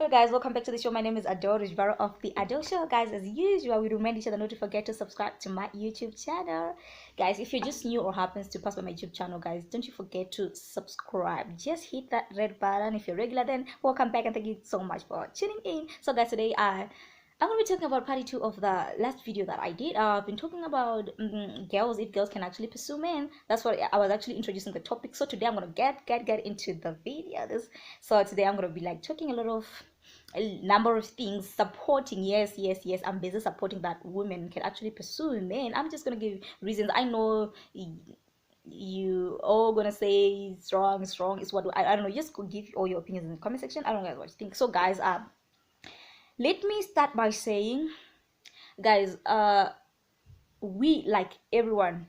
Hello guys, welcome back to the show. My name is Ruzhubharo of the Adore Show. Guys, as usual, we remind each other not to forget to subscribe to my YouTube channel. Guys, if you're just new or happens to pass by my YouTube channel, guys, don't you forget to subscribe. Just hit that red button. If you're regular, then welcome back and thank you so much for tuning in. So guys, today I'm going to be talking about part 2 of the last video that I did. I've been talking about girls, if girls can actually pursue men. That's what I was actually introducing the topic. So today I'm going to get into the video. So today I'm going to be like talking a number of things supporting. Yes, I'm busy supporting that women can actually pursue men. I'm just going to give reasons. I know you all gonna say strong is what I don't know. Just give all your opinions in the comment section. I don't know what you think. So guys, let me start by saying, guys, we, like everyone,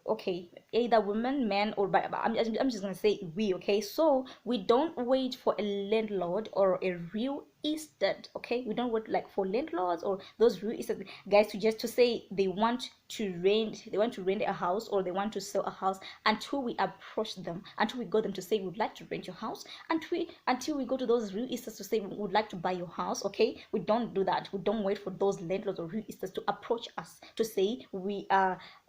okay, either women, men, or I'm just gonna say we, okay. So we don't wait for a landlord or a real estate, okay. We don't wait like for landlords or those real estate guys to say they want to rent a house, or they want to sell a house, until we approach them, until we go them to say we'd like to rent your house, until we go to those real estates to say we would like to buy your house, okay. We don't do that. We don't wait for those landlords or real estates to approach us to say we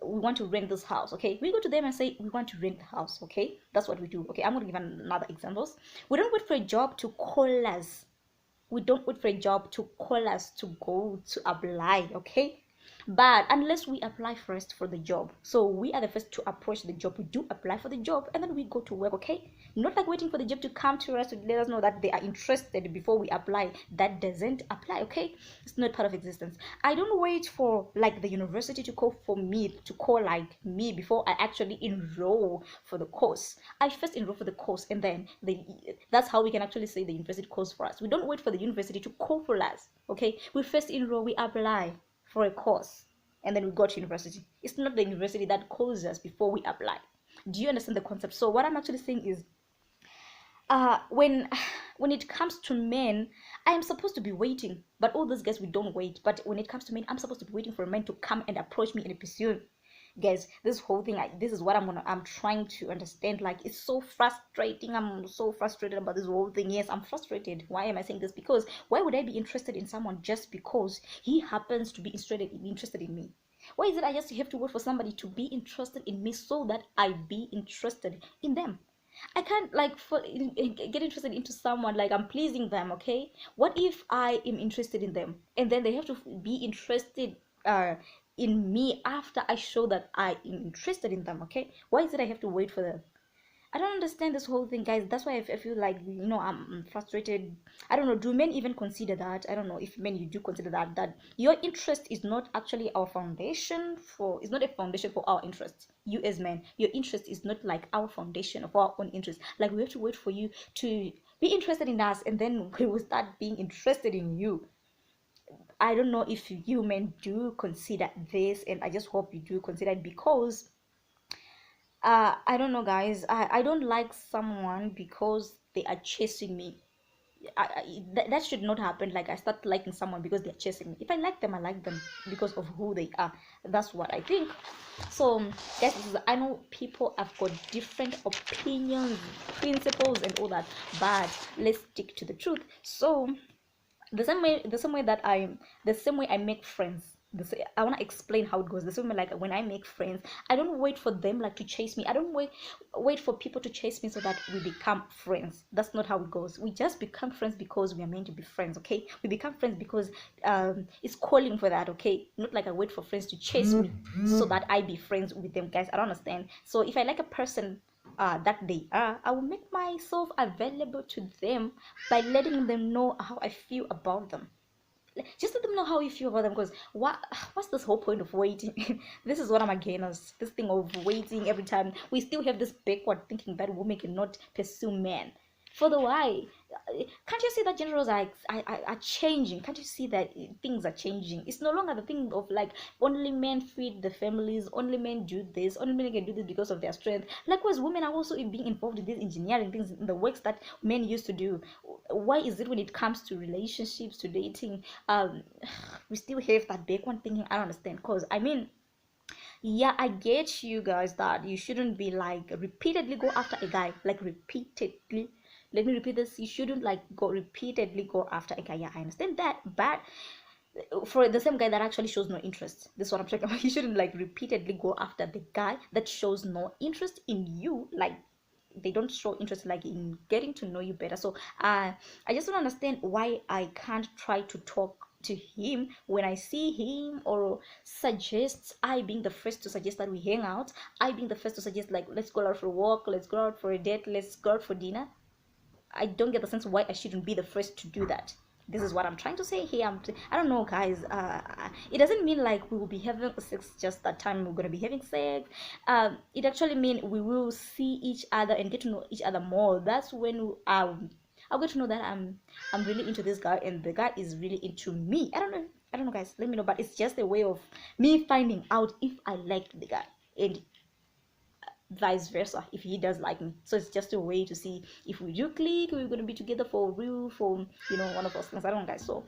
want to rent this house, okay. We go to them and say we want to rent the house, okay. That's what we do, okay. I'm going to give another examples. We don't wait for a job to call us. We don't wait for a job to call us to go to apply, okay. But unless we apply first for the job, so we are the first to approach the job. We do apply for the job and then we go to work, okay. Not like waiting for the job to come to us to let us know that they are interested before we apply. That doesn't apply, okay. It's not part of existence. I don't wait for like the university to call like me before I actually enroll for the course. I first enroll for the course, and then that's how we can actually say the university calls for us. We don't wait for the university to call for us, okay. We first enroll, we apply for a course, and then we go to university. It's not the university that calls us before we apply. Do you understand the concept? So what I'm actually saying is, when it comes to men, I am supposed to be waiting, but all those guys, we don't wait. But when it comes to men, I'm supposed to be waiting for a man to come and approach me and pursue me. Guys, this whole thing, this is what I'm trying to understand. Like, it's so frustrating. I'm so frustrated about this whole thing. Yes, I'm frustrated. Why am I saying this? Because why would I be interested in someone just because he happens to be interested in me? Why is it I just have to wait for somebody to be interested in me so that I be interested in them? I can't like get interested into someone like I'm pleasing them, okay. What if I am interested in them and then they have to be interested in me after I show that I am interested in them, okay? Why is it I have to wait for them? I don't understand this whole thing, guys. That's why I feel like, I'm frustrated. I don't know. Do men even consider that? I don't know if men, you do consider that your interest is not actually our foundation for. It's not a foundation for our interest. You as men, your interest is not like our foundation of our own interest. Like, we have to wait for you to be interested in us, and then we will start being interested in you. I don't know if you men do consider this, and I just hope you do consider it, because I don't know, guys. I don't like someone because they are chasing me. That should not happen. Like, I start liking someone because they're chasing me. If I like them, I like them because of who they are. That's what I think. So guys, I know people have got different opinions, principles, and all that, but let's stick to the truth. So the same way I make friends, I want to explain how it goes. The same way, like, when I make friends, I don't wait for them like to chase me. I don't wait for people to chase me so that we become friends. That's not how it goes. We just become friends because we are meant to be friends, okay. We become friends because it's calling for that, okay. Not like I wait for friends to chase me so that I be friends with them, guys. I don't understand. So if I like a person that they are, I will make myself available to them by letting them know how I feel about them. Just let them know how you feel about them, because what's this whole point of waiting? This is what I'm against, this thing of waiting. Every time we still have this backward thinking that women cannot pursue men. For the why? Can't you see that genders are changing? Can't you see that things are changing? It's no longer the thing of like only men feed the families, only men do this, only men can do this because of their strength. Likewise, women are also being involved in these engineering things, in the works that men used to do. Why is it when it comes to relationships, to dating, we still have that backward thinking? I don't understand. Because I mean, yeah, I get you guys that you shouldn't be like repeatedly go after a guy, like repeatedly. Let me repeat this. You shouldn't like go repeatedly go after a guy. Yeah, I understand that, but for the same guy that actually shows no interest, this is what I'm talking about. You shouldn't like repeatedly go after the guy that shows no interest in you, like they don't show interest like in getting to know you better. So I just don't understand why I can't try to talk to him when I see him, or suggests, I being the first to suggest that we hang out, I being the first to suggest like let's go out for a walk, let's go out for a date, let's go out for dinner. I don't get the sense why I shouldn't be the first to do that. This is what I'm trying to say here. I don't know, guys. It doesn't mean like we will be having sex just that time we're gonna be having sex. It actually mean we will see each other and get to know each other more. That's when I'll get to know that I'm really into this guy and the guy is really into me. I don't know, guys. Let me know. But it's just a way of me finding out if I liked the guy, and vice versa if he does like me. So it's just a way to see if we do click, we're gonna be together for real, for one of those things. I don't know, guys. So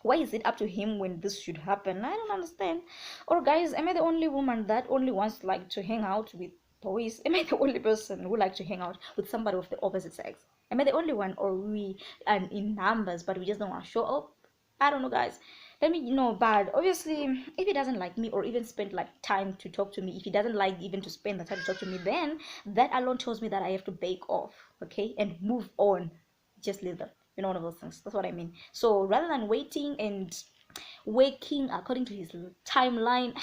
why is it up to him when this should happen? I don't understand. Or guys, am I the only woman that only wants like to hang out with boys? Am I the only person who like to hang out with somebody of the opposite sex? Am I the only one, or we are in numbers but we just don't want to show up? I don't know, guys. Let me know. But obviously, if he doesn't like me or even spend like time to talk to me, if he doesn't like even to spend the time to talk to me, then that alone tells me that I have to bake off, okay, and move on. Just leave them. One of those things. That's what I mean. So rather than waiting and waking according to his timeline,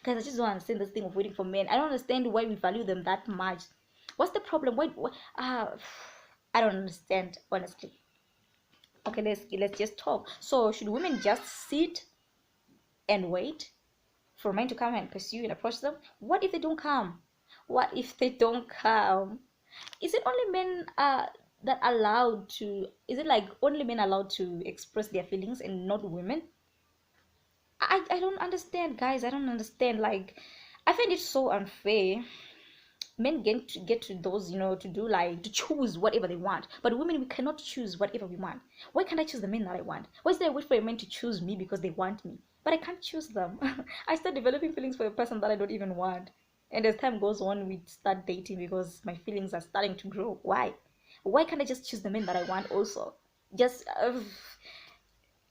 guys, I just don't understand this thing of waiting for men. I don't understand why we value them that much. What's the problem? I don't understand, honestly. Okay, let's just talk. So should women just sit and wait for men to come and pursue and approach them? What if they don't come? What if they don't come? Is it only men that allowed to, is it like only men allowed to express their feelings and not women? I don't understand, guys. I don't understand. Like, I find it so unfair. Men get to those, to do like to choose whatever they want, but women, we cannot choose whatever we want. Why can't I choose the men that I want? Why is there a wait for a man to choose me because they want me, but I can't choose them? I start developing feelings for a person that I don't even want, and as time goes on we start dating because my feelings are starting to grow. Why can't I just choose the men that I want also? Just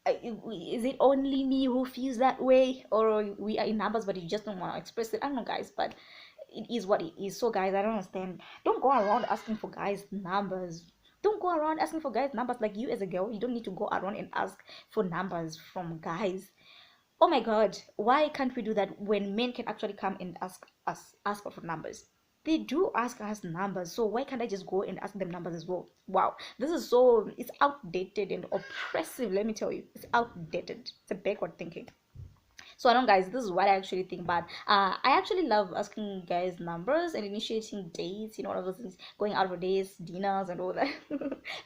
is it only me who feels that way, or we are in numbers but you just don't want to express it? I don't know, guys, but it is what it is. So guys, I don't understand. Don't go around asking for guys numbers. Don't go around asking for guys numbers. Like, you as a girl, you don't need to go around and ask for numbers from guys. Oh my god, why can't we do that when men can actually come and ask for numbers? They do ask us numbers, so why can't I just go and ask them numbers as well? Wow, this is so, it's outdated and oppressive. Let me tell you, it's outdated. It's a backward thinking. So I don't, guys, this is what I actually think. But I actually love asking guys numbers and initiating dates, all of those things, going out for dates, dinners and all that.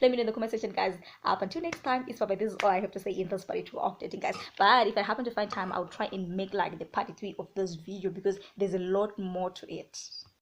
Let me know in the comment section, guys. Up until next time, it's bye. This is all I have to say in this part 2 of dating, guys. But if I happen to find time, I'll try and make like the part 3 of this video because there's a lot more to it.